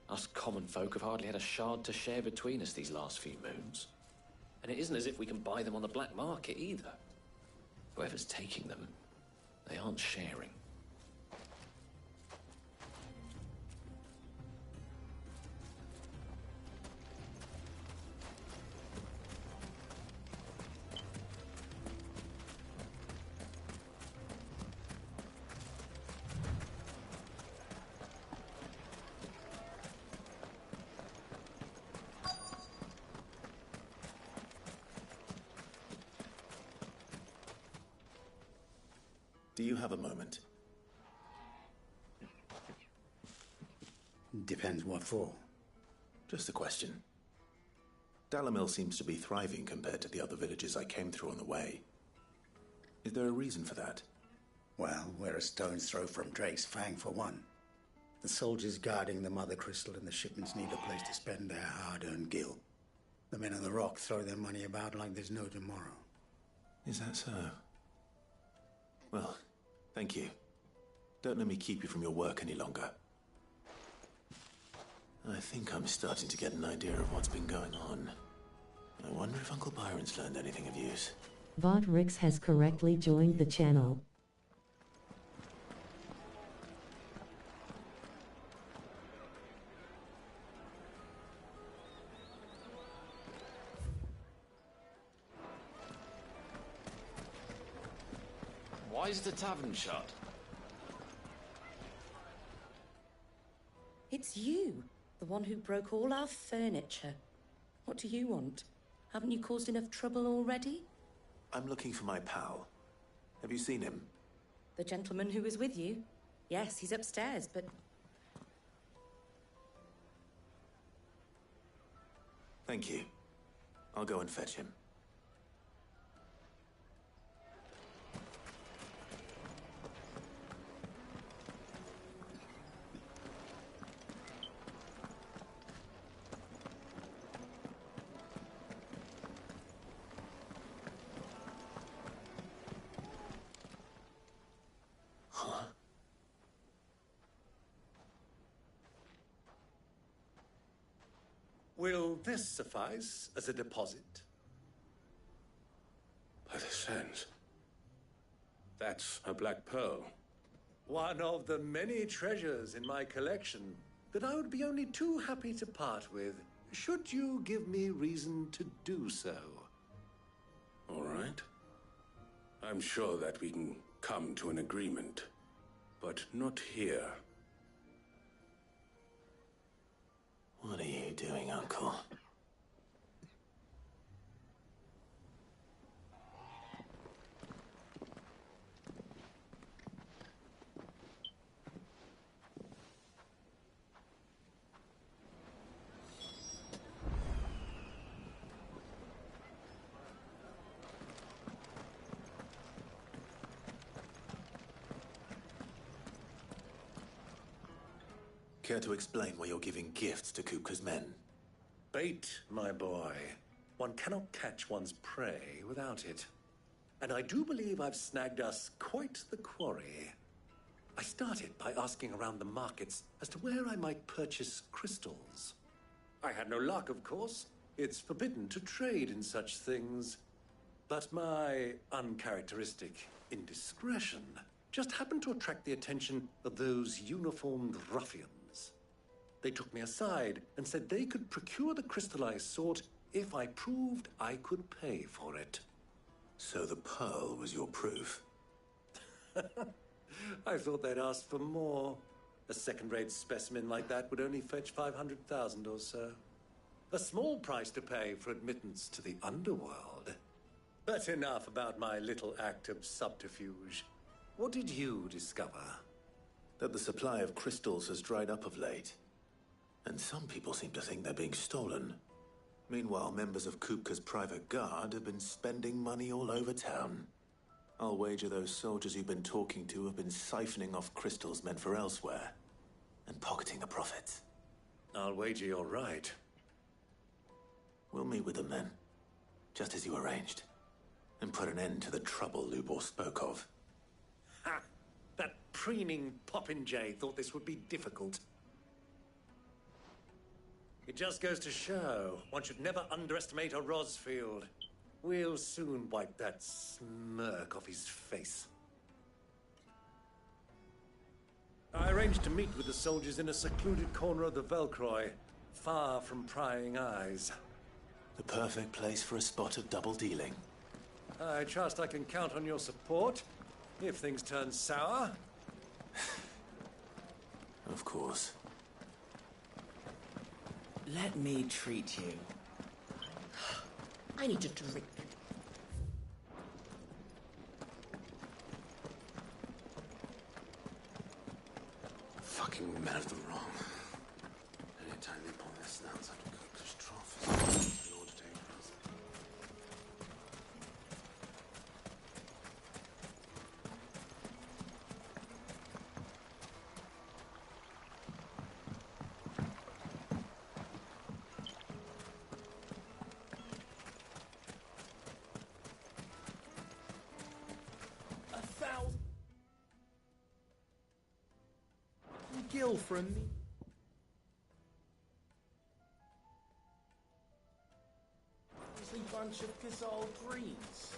Us common folk have hardly had a shard to share between us these last few moons. And it isn't as if we can buy them on the black market either. Whoever's taking them, they aren't sharing. Do you have a moment? Depends what for. Just a question. Dalamil seems to be thriving compared to the other villages I came through on the way. Is there a reason for that? Well, we're a stone's throw from Drake's Fang, for one. The soldiers guarding the Mother Crystal and the shipments need a place to spend their hard-earned gil. The men of the Rock throw their money about like there's no tomorrow. Is that so? Well, thank you. Don't let me keep you from your work any longer. I think I'm starting to get an idea of what's been going on. I wonder if Uncle Byron's learned anything of use. Vodrix has correctly joined the channel. Why is the tavern shut? It's you, the one who broke all our furniture. What do you want? Haven't you caused enough trouble already? I'm looking for my pal. Have you seen him? The gentleman who was with you? Yes, he's upstairs, but... Thank you. I'll go and fetch him. Will this suffice as a deposit? By the sands. That's a black pearl. One of the many treasures in my collection that I would be only too happy to part with, should you give me reason to do so. All right. I'm sure that we can come to an agreement, but not here. What are you doing, Uncle? Care to explain why you're giving gifts to Kupka's men? Bait, my boy. One cannot catch one's prey without it. And I do believe I've snagged us quite the quarry. I started by asking around the markets as to where I might purchase crystals. I had no luck, of course. It's forbidden to trade in such things. But my uncharacteristic indiscretion just happened to attract the attention of those uniformed ruffians. They took me aside and said they could procure the crystal I sought if I proved I could pay for it. So the pearl was your proof? I thought they'd ask for more. A second-rate specimen like that would only fetch 500,000 or so. A small price to pay for admittance to the underworld. But enough about my little act of subterfuge. What did you discover? That the supply of crystals has dried up of late. And some people seem to think they're being stolen. Meanwhile, members of Kupka's private guard have been spending money all over town. I'll wager those soldiers you've been talking to have been siphoning off crystals meant for elsewhere, and pocketing the profits. I'll wager you're right. We'll meet with them then, just as you arranged, and put an end to the trouble Lubor spoke of. Ha! That preening popinjay thought this would be difficult. It just goes to show one should never underestimate a Rosfield. We'll soon wipe that smirk off his face. I arranged to meet with the soldiers in a secluded corner of the Velcroy, far from prying eyes. The perfect place for a spot of double dealing. I trust I can count on your support if things turn sour. Of course. Let me treat you. I need a drink. Fucking men of the wrong. Anytime they pull their snouts out of Cook's trough in order to impress. Gil from me. Measly bunch of Gazal greens.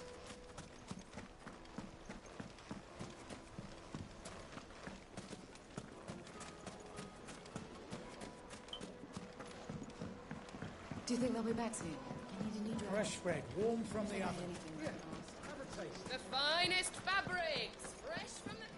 Do you think they'll be back soon? You need a new dress. Fresh bread, warm from the oven. Anything The finest fabrics, fresh from the capital.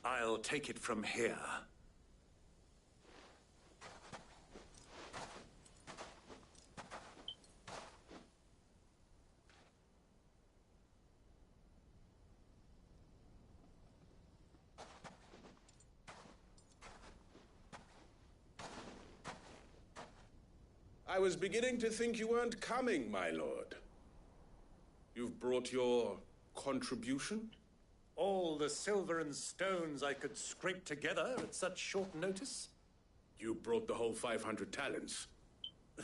I'll take it from here. I was beginning to think you weren't coming, my lord. You've brought your contribution? All the silver and stones I could scrape together at such short notice? You brought the whole 500 talents.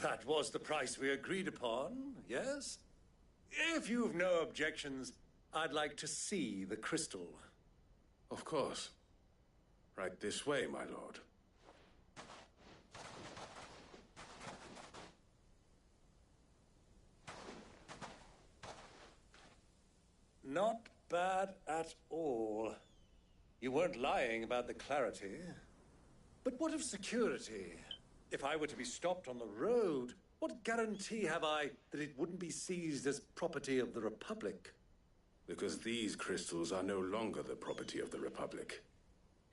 That was the price we agreed upon, yes? If you've no objections, I'd like to see the crystal. Of course. Right this way, my lord. Not bad at all. You weren't lying about the clarity. But what of security? If I were to be stopped on the road, what guarantee have I that it wouldn't be seized as property of the Republic? Because these crystals are no longer the property of the Republic.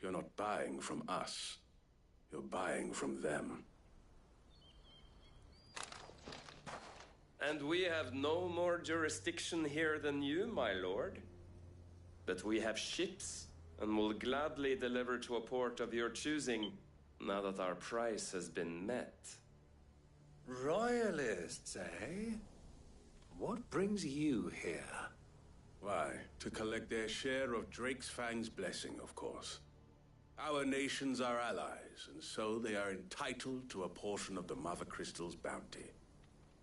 You're not buying from us. You're buying from them. And we have no more jurisdiction here than you, my lord. But we have ships, and will gladly deliver to a port of your choosing, now that our price has been met. Royalists, eh? What brings you here? Why, to collect their share of Drake's Fang's blessing, of course. Our nations are allies, and so they are entitled to a portion of the Mother Crystal's bounty.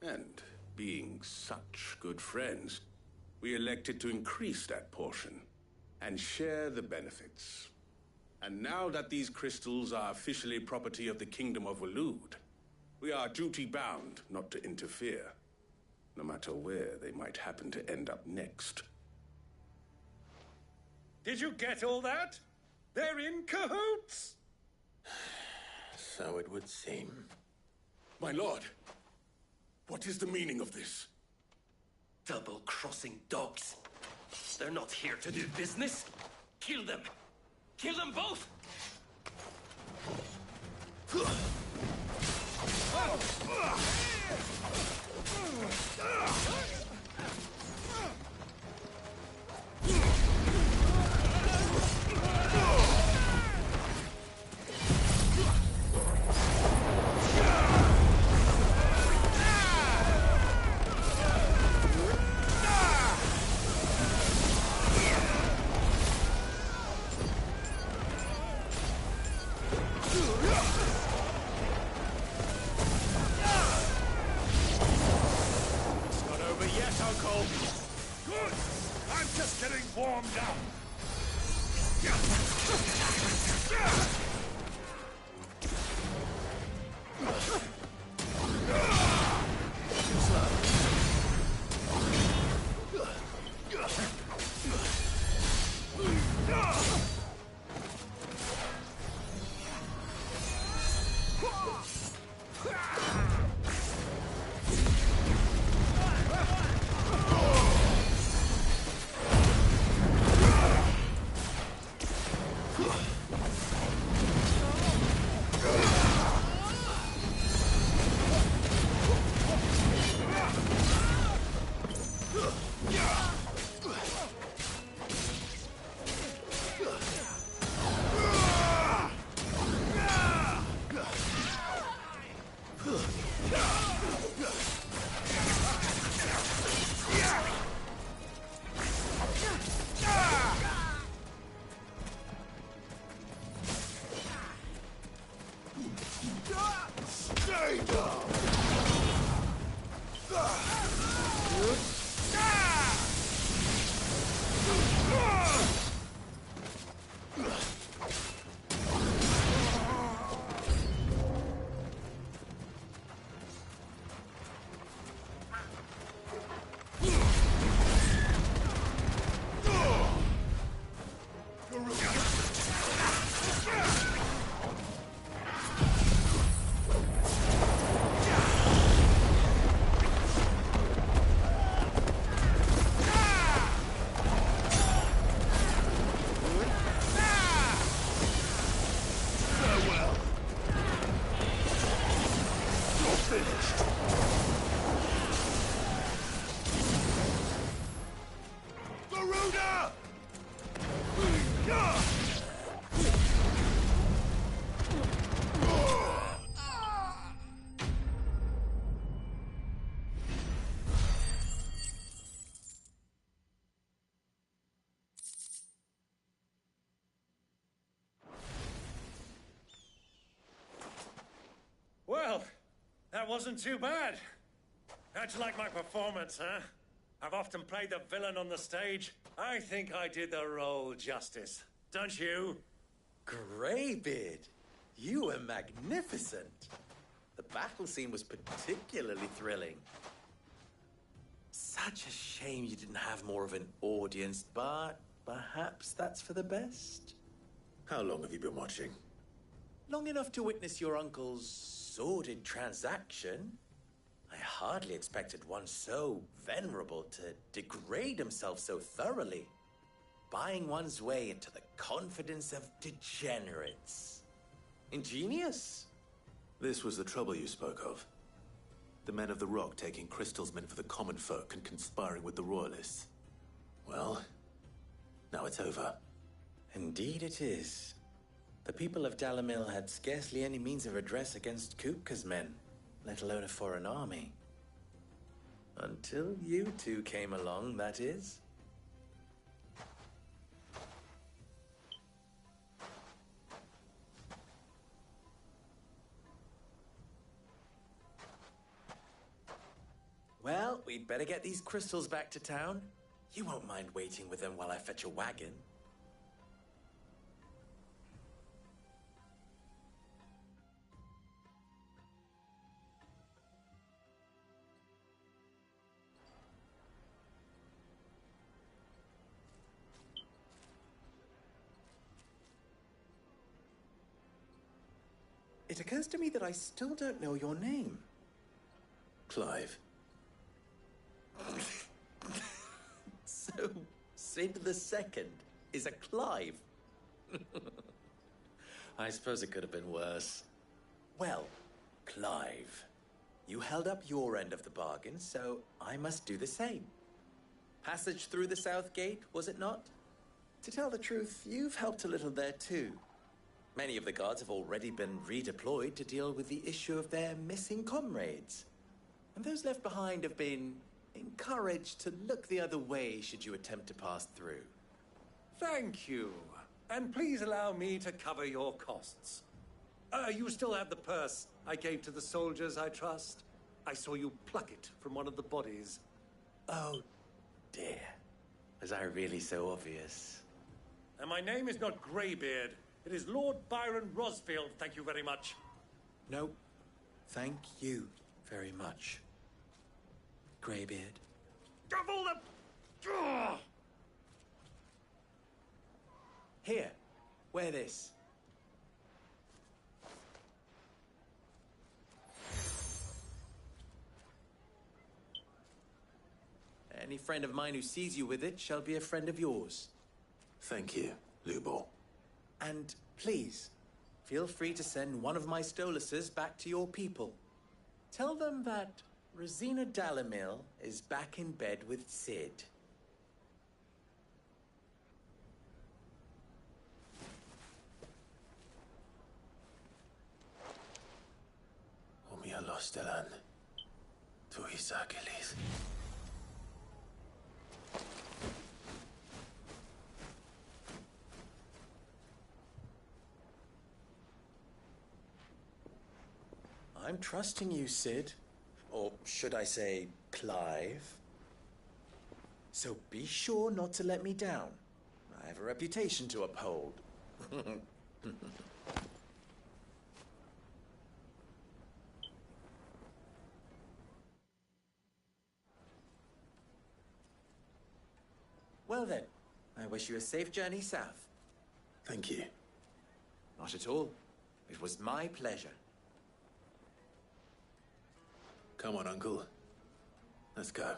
And, being such good friends, we elected to increase that portion and share the benefits. And now that these crystals are officially property of the Kingdom of Waloed, we are duty-bound not to interfere, no matter where they might happen to end up next. Did you get all that? They're in cahoots! So it would seem. My lord, what is the meaning of this? Double-crossing dogs. They're not here to do business. Kill them. Kill them both! Well, that wasn't too bad. How'd you like my performance, huh? I've often played the villain on the stage. I think I did the role justice. Don't you? Greybeard, you were magnificent. The battle scene was particularly thrilling. Such a shame you didn't have more of an audience, but perhaps that's for the best. How long have you been watching? Long enough to witness your uncle's sordid transaction. I hardly expected one so venerable to degrade himself so thoroughly. Buying one's way into the confidence of degenerates. Ingenious. This was the trouble you spoke of. The men of the Rock taking Crystal's men for the common folk and conspiring with the Royalists. Well, now it's over. Indeed it is. The people of Dalamil had scarcely any means of redress against Kupka's men, let alone a foreign army. Until you two came along, that is. Well, we'd better get these crystals back to town. You won't mind waiting with them while I fetch a wagon. It occurs to me that I still don't know your name. Clive. So, Sid the Second is a Clive. I suppose it could have been worse. Well, Clive, you held up your end of the bargain, so I must do the same. Passage through the South Gate, was it not? To tell the truth, you've helped a little there too. Many of the guards have already been redeployed to deal with the issue of their missing comrades. And those left behind have been encouraged to look the other way should you attempt to pass through. Thank you. And please allow me to cover your costs. You still have the purse I gave to the soldiers, I trust? I saw you pluck it from one of the bodies. Oh, dear. Was I really so obvious? And my name is not Greybeard. It is Lord Byron Rosfield, thank you very much. No, thank you very much, Greybeard. Double the... Ugh! Here, wear this. Any friend of mine who sees you with it shall be a friend of yours. Thank you, Lubor. And please, feel free to send one of my Stoluses back to your people. Tell them that Rosina Dalamil is back in bed with Sid. Umia Lostelan. Tu Isakelis. I'm trusting you, Sid. Or should I say, Clive. So be sure not to let me down. I have a reputation to uphold. Well then, I wish you a safe journey south. Thank you. Not at all. It was my pleasure. Come on, Uncle. Let's go.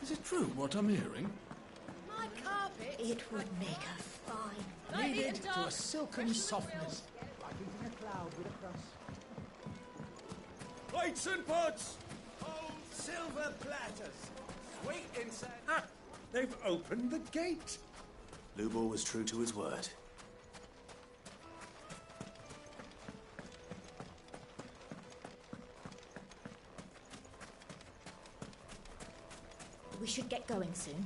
Is it true what I'm hearing? My carpet. It would make a fine. Kneaded to a silken softness. Like eating a cloud with a crust. Plates and pots! Oh, silver platters. Sweet inside. Ah, they've opened the gate. Lubor was true to his word. We should get going soon.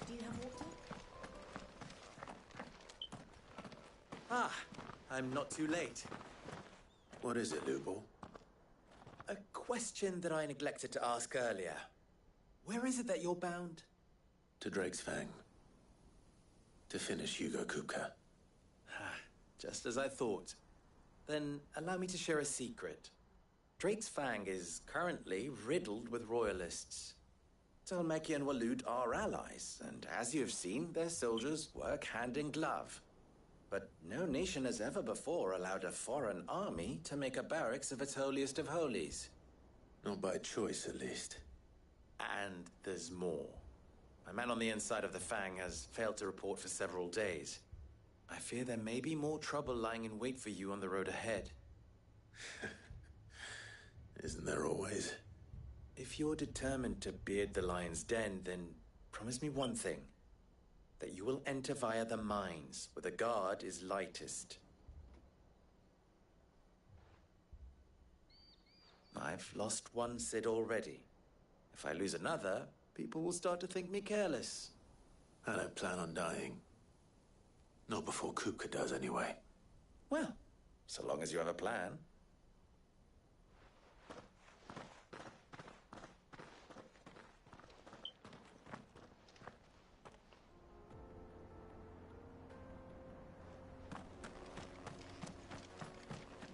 Do you have water? Ah, I'm not too late. What is it, Lubor? A question that I neglected to ask earlier. Where is it that you're bound? To Drake's Fang. To finish Hugo Kupka. Just as I thought. Then allow me to share a secret. Drake's Fang is currently riddled with royalists. Tolmeki and Walud are allies, and as you've seen, their soldiers work hand in glove. But no nation has ever before allowed a foreign army to make a barracks of its holiest of holies. Not by choice, at least. And there's more. My man on the inside of the Fang has failed to report for several days. I fear there may be more trouble lying in wait for you on the road ahead. Isn't there always? If you're determined to beard the lion's den, then promise me one thing. That you will enter via the mines, where the guard is lightest. I've lost one Cid already. If I lose another, people will start to think me careless. I don't plan on dying. Not before Kupka does, anyway. Well, so long as you have a plan.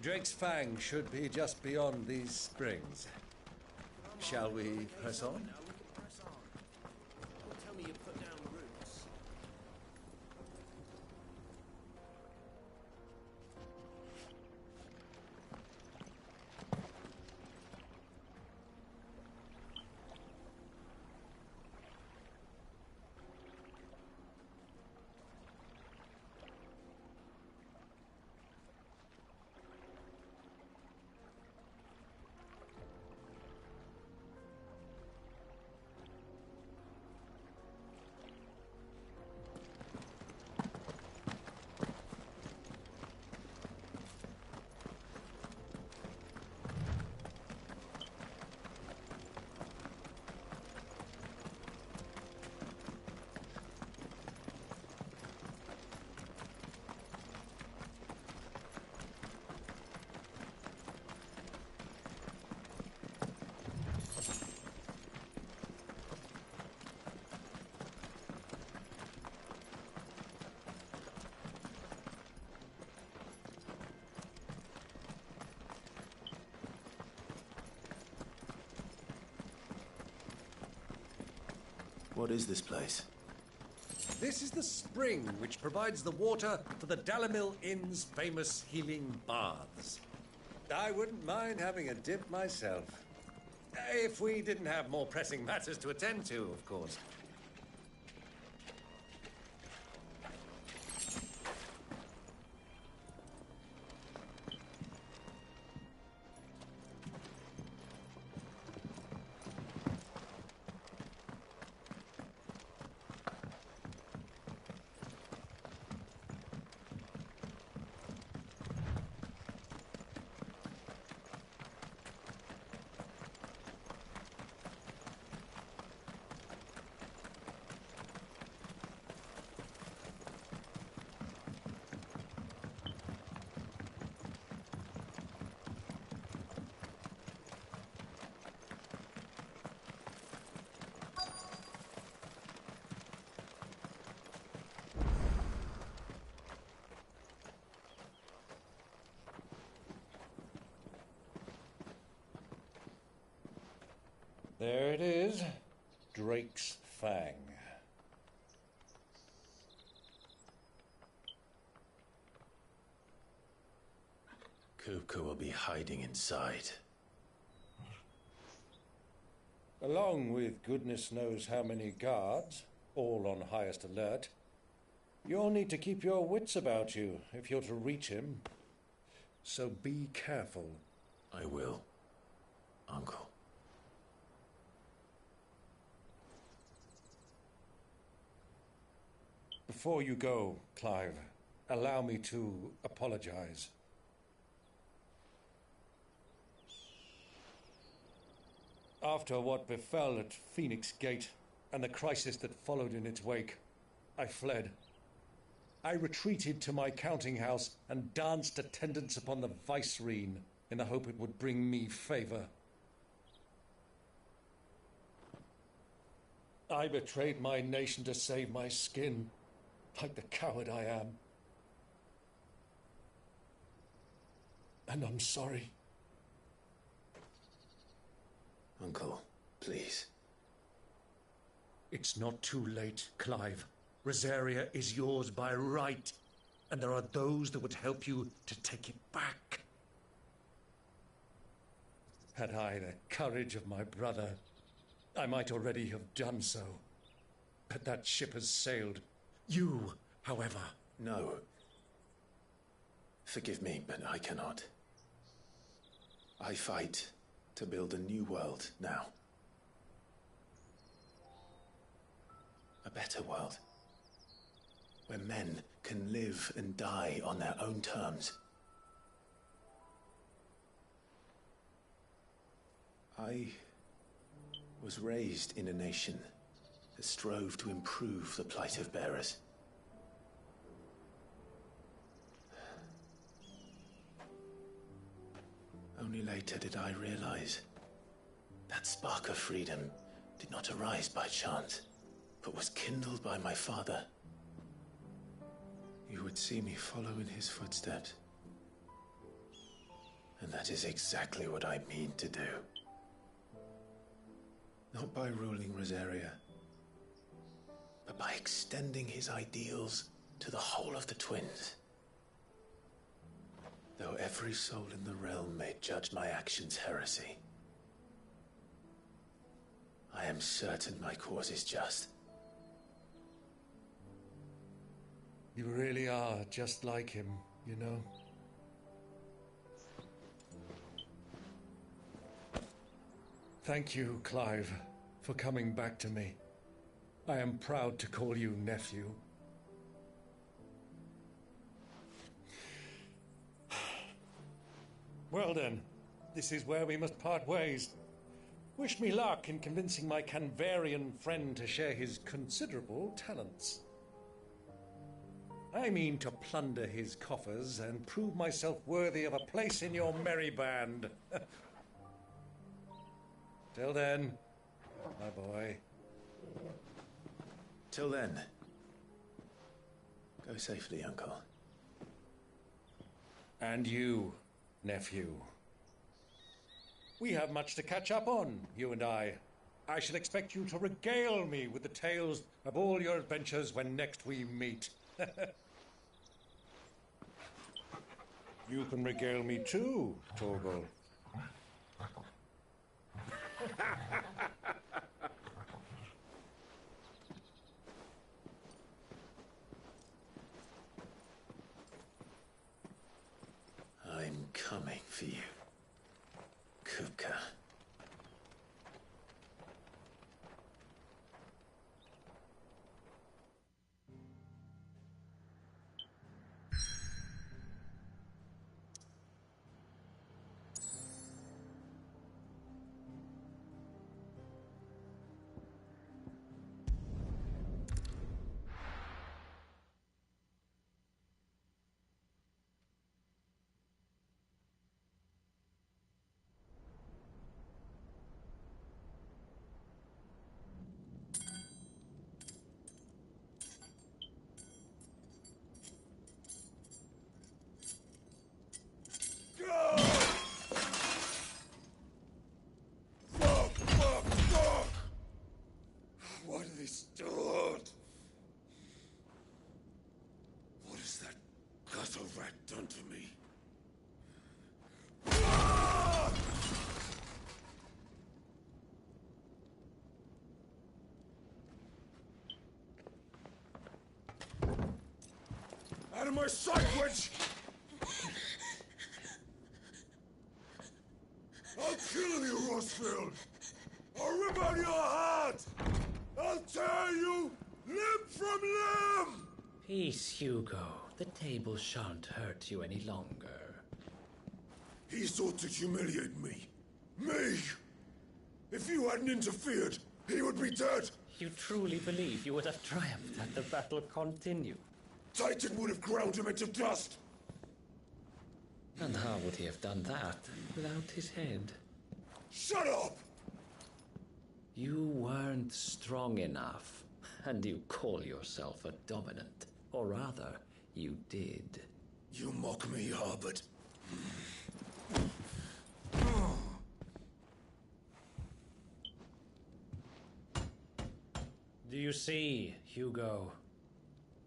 Drake's Fang should be just beyond these springs. Shall we press on? Tell me you put down roots. What is this place? This is the spring which provides the water for the Dalimil Inn's famous healing baths. I wouldn't mind having a dip myself. If we didn't have more pressing matters to attend to, of course. There it is, Drake's Fang. Kupka will be hiding inside. Along with goodness knows how many guards, all on highest alert. You'll need to keep your wits about you if you're to reach him. So be careful. I will, Uncle. Before you go, Clive, allow me to apologize. After what befell at Phoenix Gate and the crisis that followed in its wake, I fled. I retreated to my counting house and danced attendance upon the Vicereine in the hope it would bring me favor. I betrayed my nation to save my skin. like the coward I am. And I'm sorry. Uncle, please. It's not too late, Clive. Rosaria is yours by right, and there are those that would help you to take it back. Had I the courage of my brother, I might already have done so. But that ship has sailed. You, however... No. Forgive me, but I cannot. I fight to build a new world now. A better world. Where men can live and die on their own terms. I was raised in a nation that strove to improve the plight of bearers. Only later did I realize that spark of freedom did not arise by chance, but was kindled by my father. You would see me follow in his footsteps. And that is exactly what I mean to do. Not by ruling Rosaria, but by extending his ideals to the whole of the Twins. Though every soul in the realm may judge my actions heresy, I am certain my cause is just. You really are just like him, you know? Thank you, Clive, for coming back to me. I am proud to call you nephew. Well then, this is where we must part ways. Wish me luck in convincing my Canvarian friend to share his considerable talents. I mean to plunder his coffers and prove myself worthy of a place in your merry band. Till then, my boy. Till then, go safely, Uncle. And you, nephew. We have much to catch up on, you and I. I shall expect you to regale me with the tales of all your adventures when next we meet. You can regale me too, Torgal. I'm coming for you, Kupka. What are they stored? What has that gutter rat done to me? Out of my sight, witch! I'll kill you, Rosfield! I'll rip out your heart! I'll tear you limb from limb! Peace, Hugo. The table shan't hurt you any longer. He sought to humiliate me. Me! If you hadn't interfered, he would be dead! You truly believe you would have triumphed had the battle continued? Titan would have ground him into dust! And how would he have done that without his head? Shut up! You weren't strong enough, and you call yourself a dominant. Or rather, you did. You mock me, Harbert. Do you see, Hugo?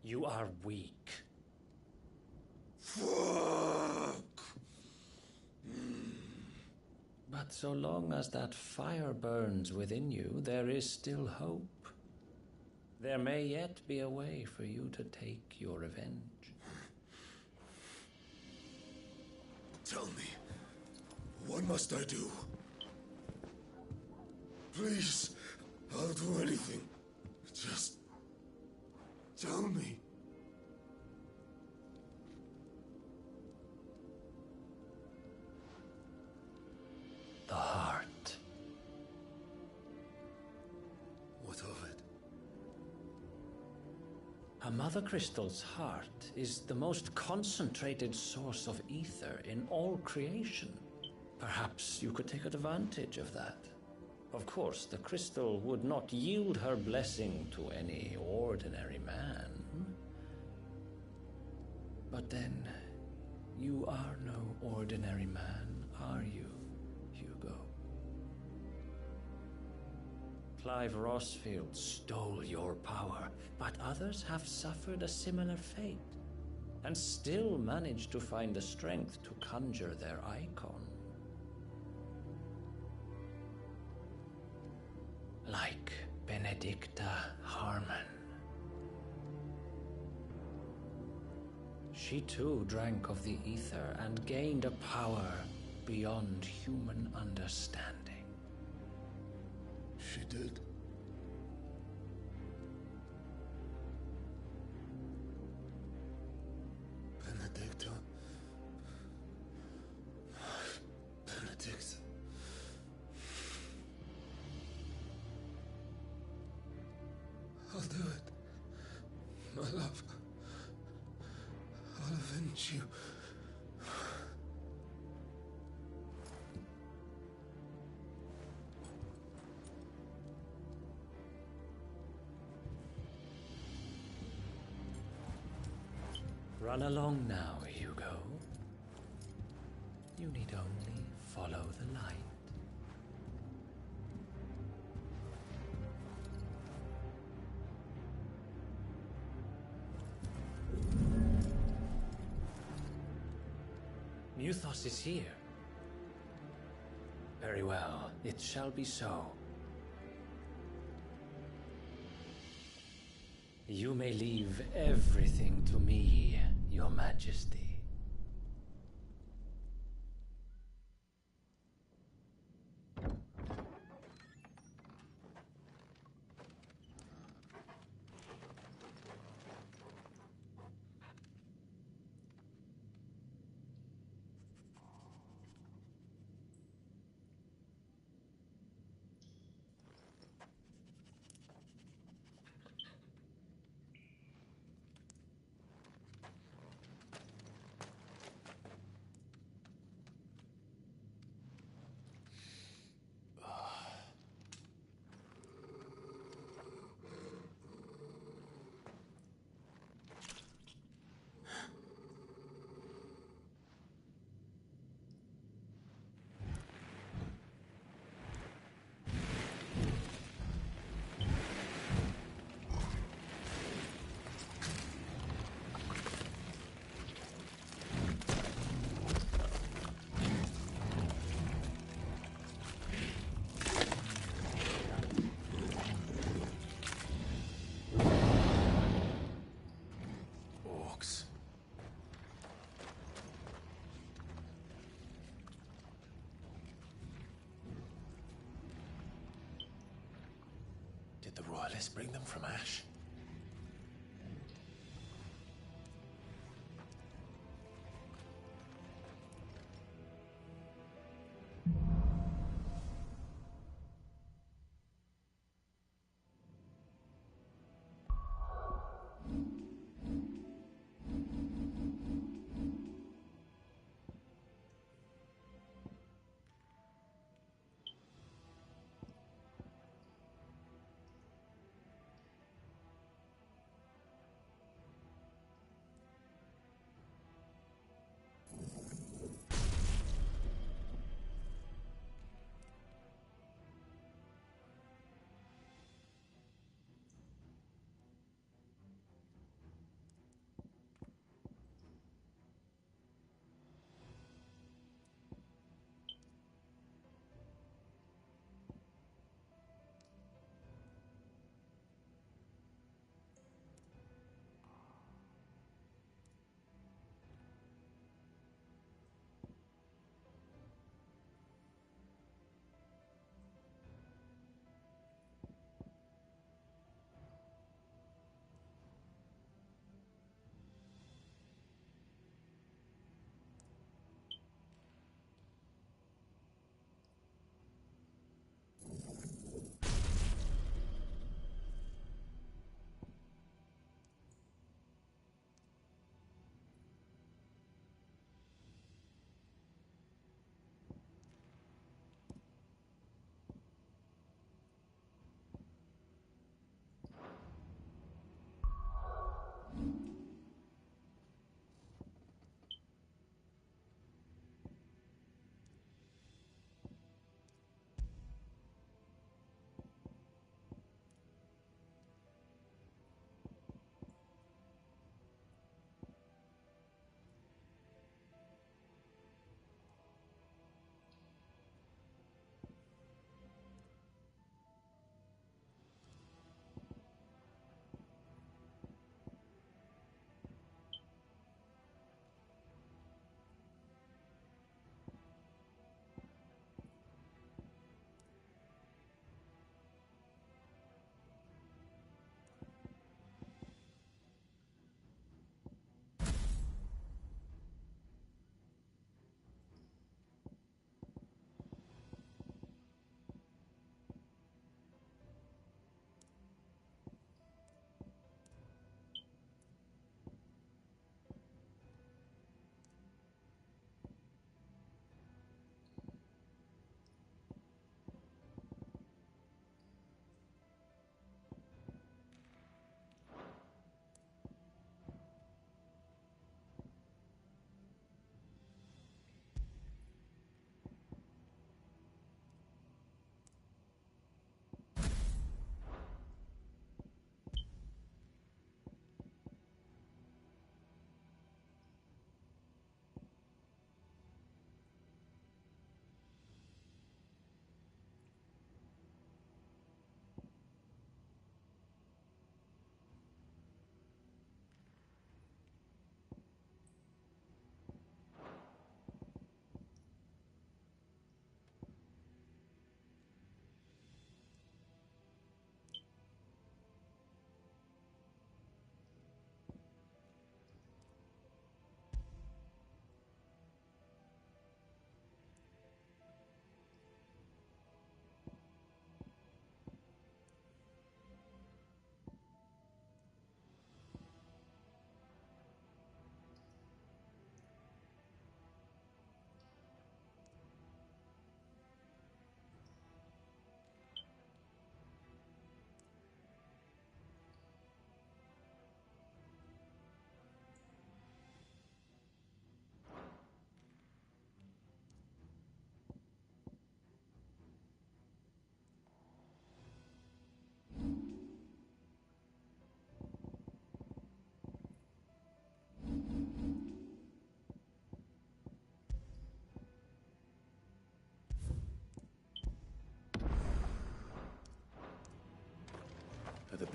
You are weak. Fuck! But so long as that fire burns within you, there is still hope. There may yet be a way for you to take your revenge. Tell me, what must I do? Please, I'll do anything. Just tell me. The heart. What of it? A Mother Crystal's heart is the most concentrated source of ether in all creation. Perhaps you could take advantage of that. Of course, the crystal would not yield her blessing to any ordinary man. But then, you are no ordinary man, are you, Hugo? Clive Rossfield stole your power, but others have suffered a similar fate, and still managed to find the strength to conjure their icon. Like Benedicta Harmon. She too drank of the ether and gained a power beyond human understanding. She did. Benedicta. Benedict. I'll do it. My love. I'll avenge you. Run along now, Hugo. You need only follow the light. Muthos is here. Very well, it shall be so. You may leave everything to me, Your Majesty. Did the Royalists bring them from Ash?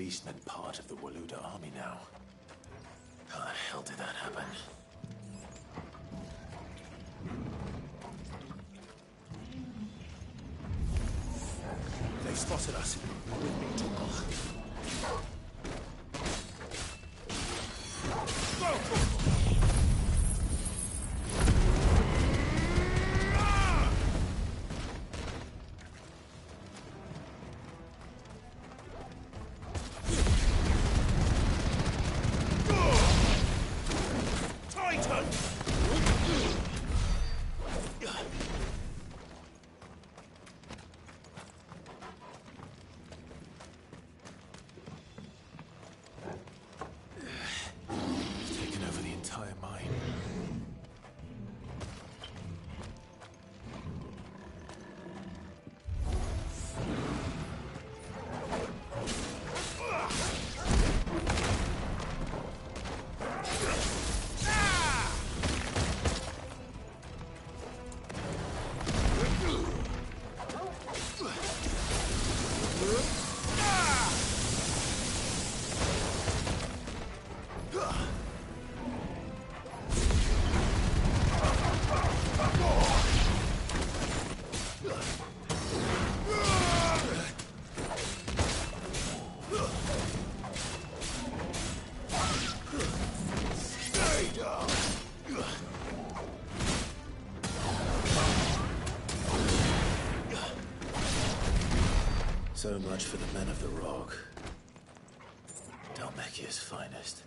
beastmen part of the Waluda army now? How the hell did that happen? They've spotted us. With me, Torgal. So much for the men of the Rock. Dhalmekia's finest.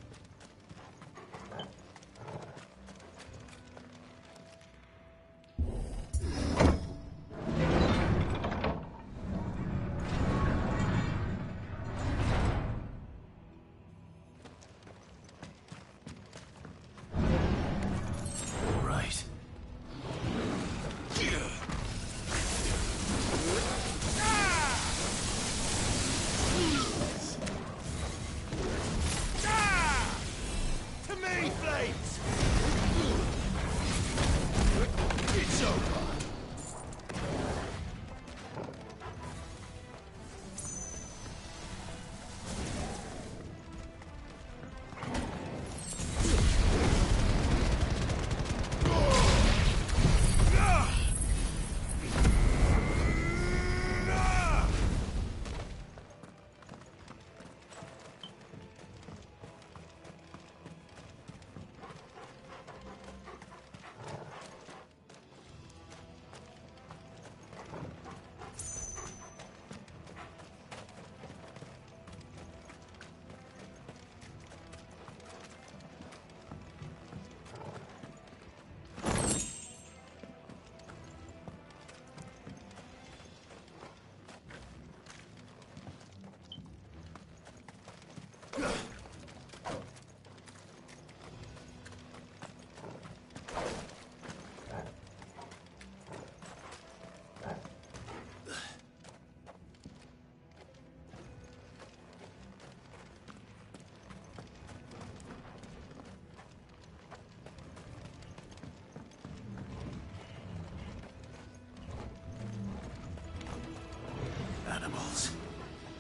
Animals.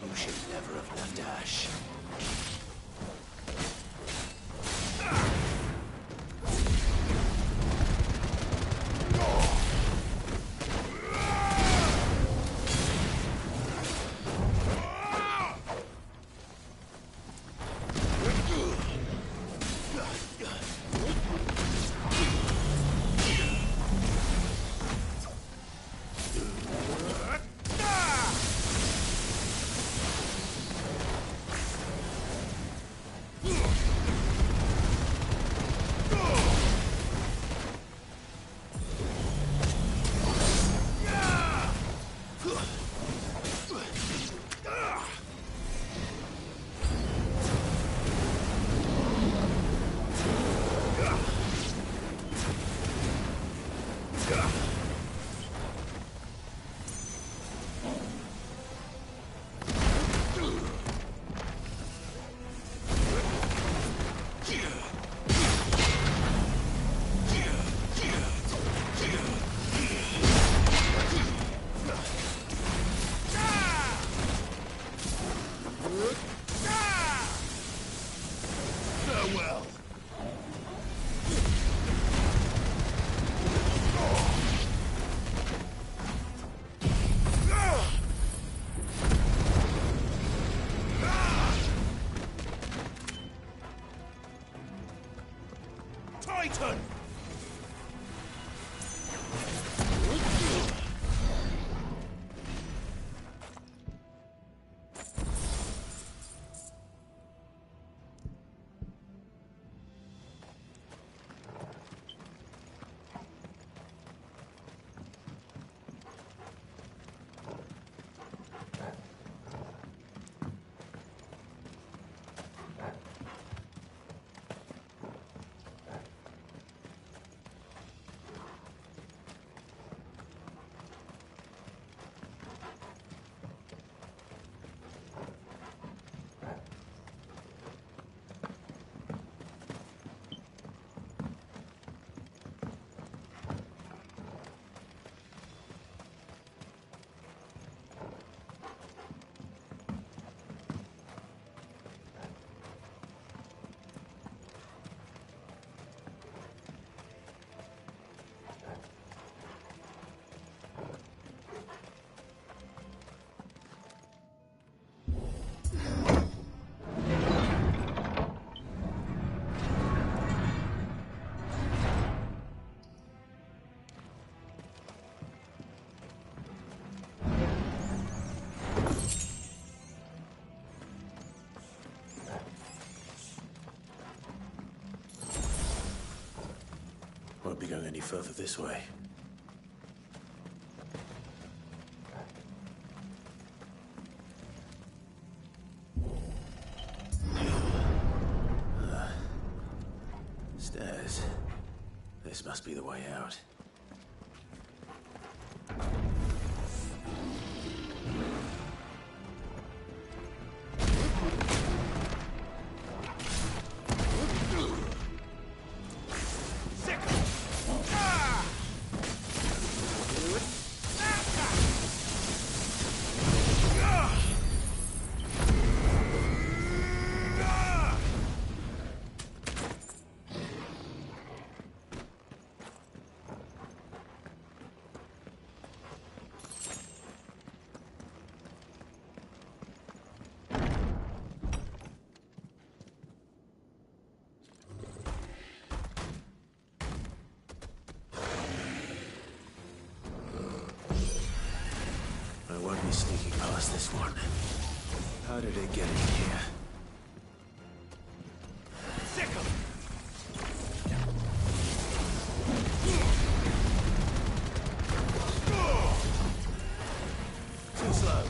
You should never have left Ash. be going any further this way. Stairs. This must be the way out. I won't be sneaking past this one. How did it get in here? Too slow.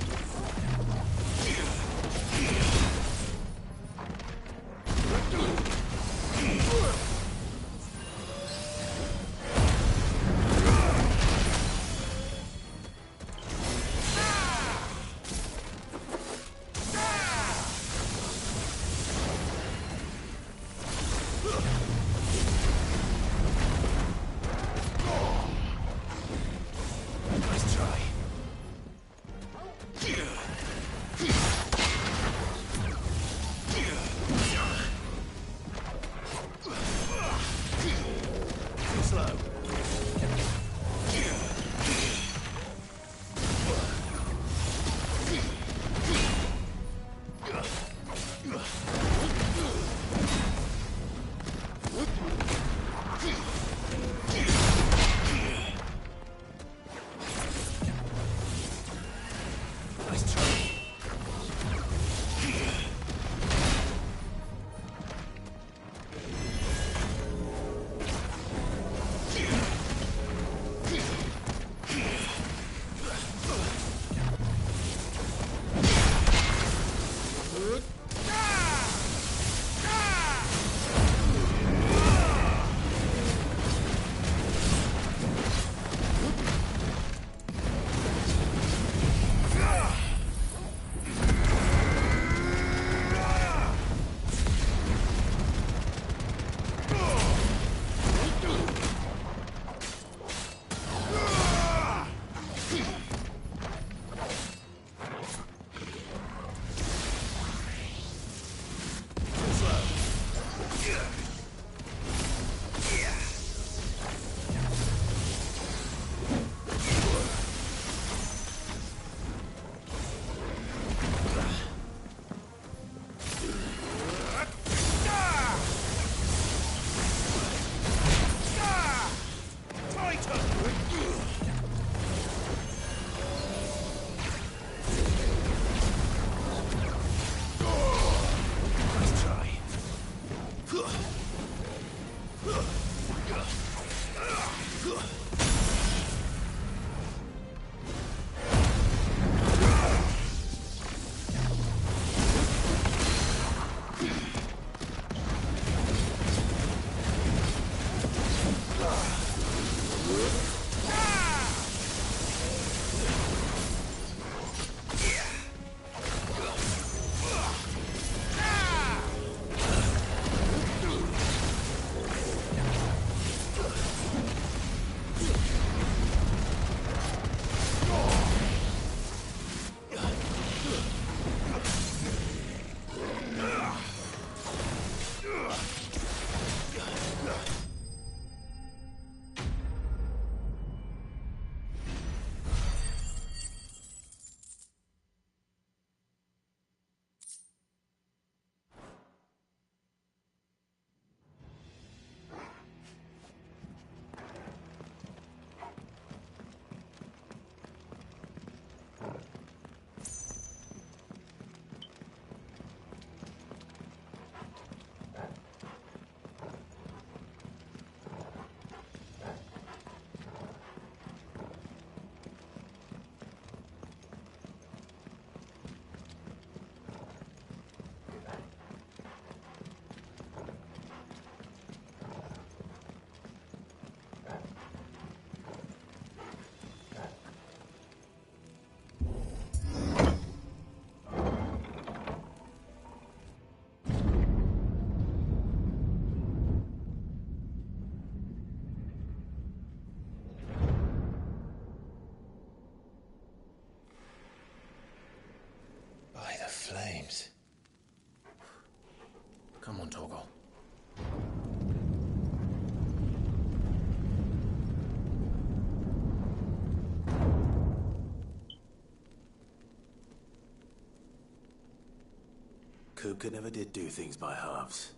Kupka never did do things by halves.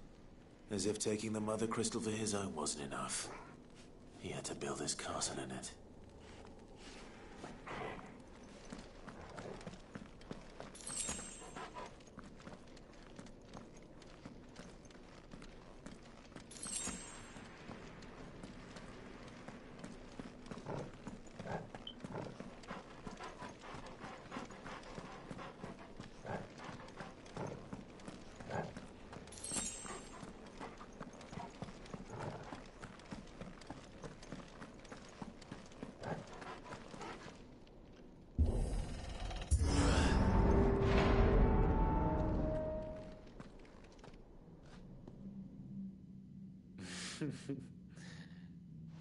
As if taking the Mother Crystal for his own wasn't enough. He had to build his castle in it.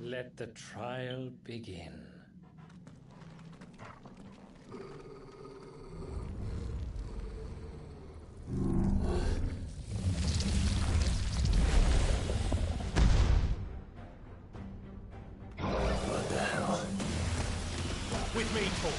Let the trial begin. What the hell? With me, Paul.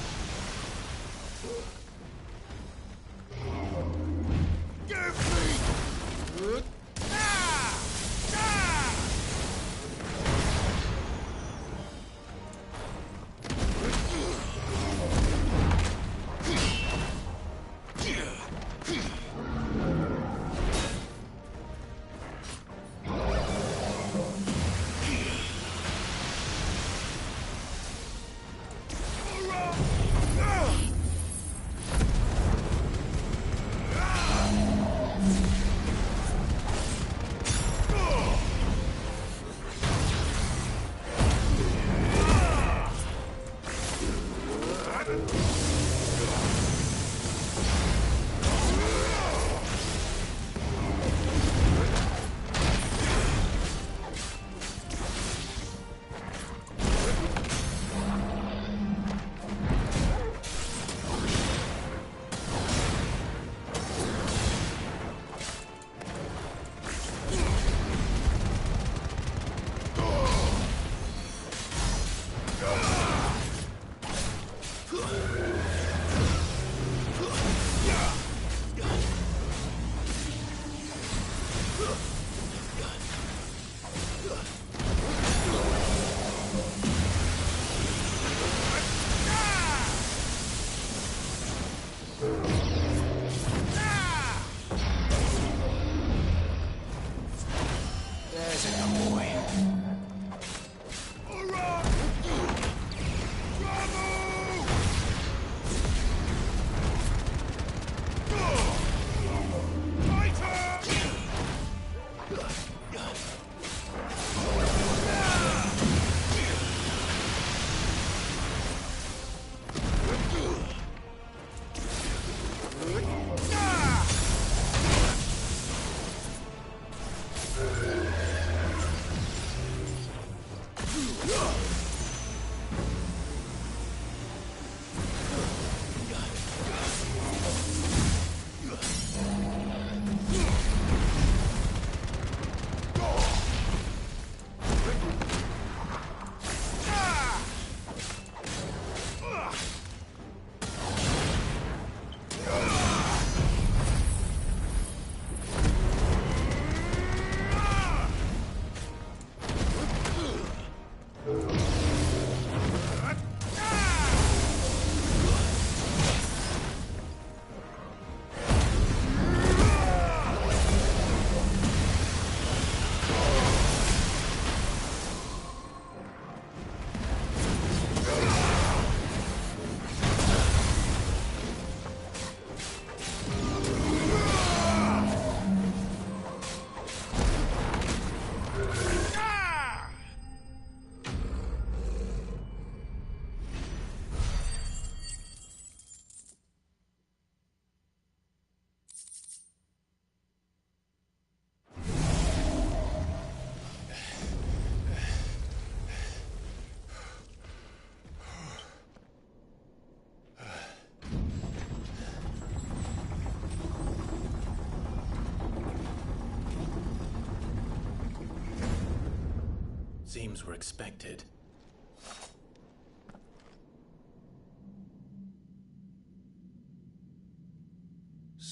Seems we're expected.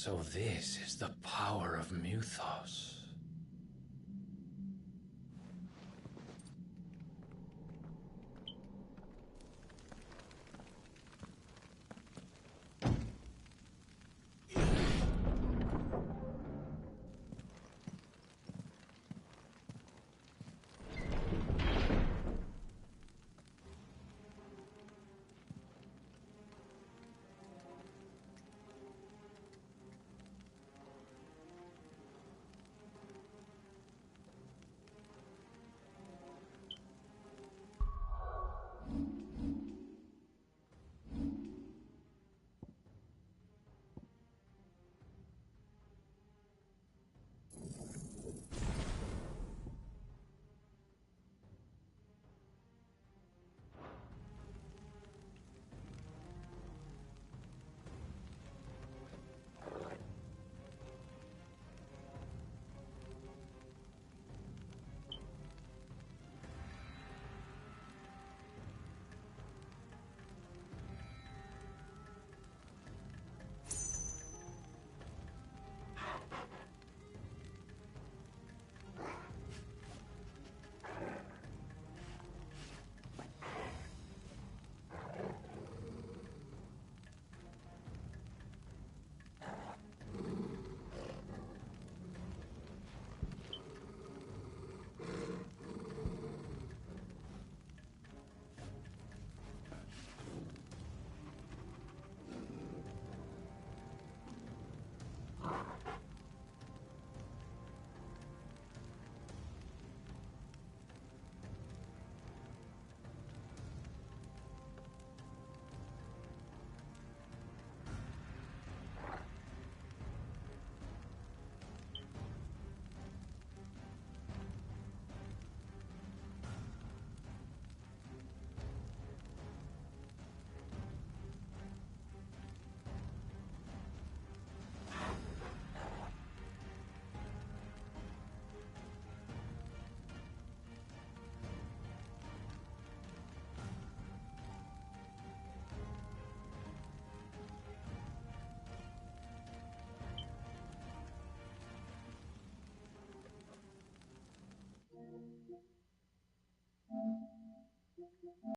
So this is the power of Muthos.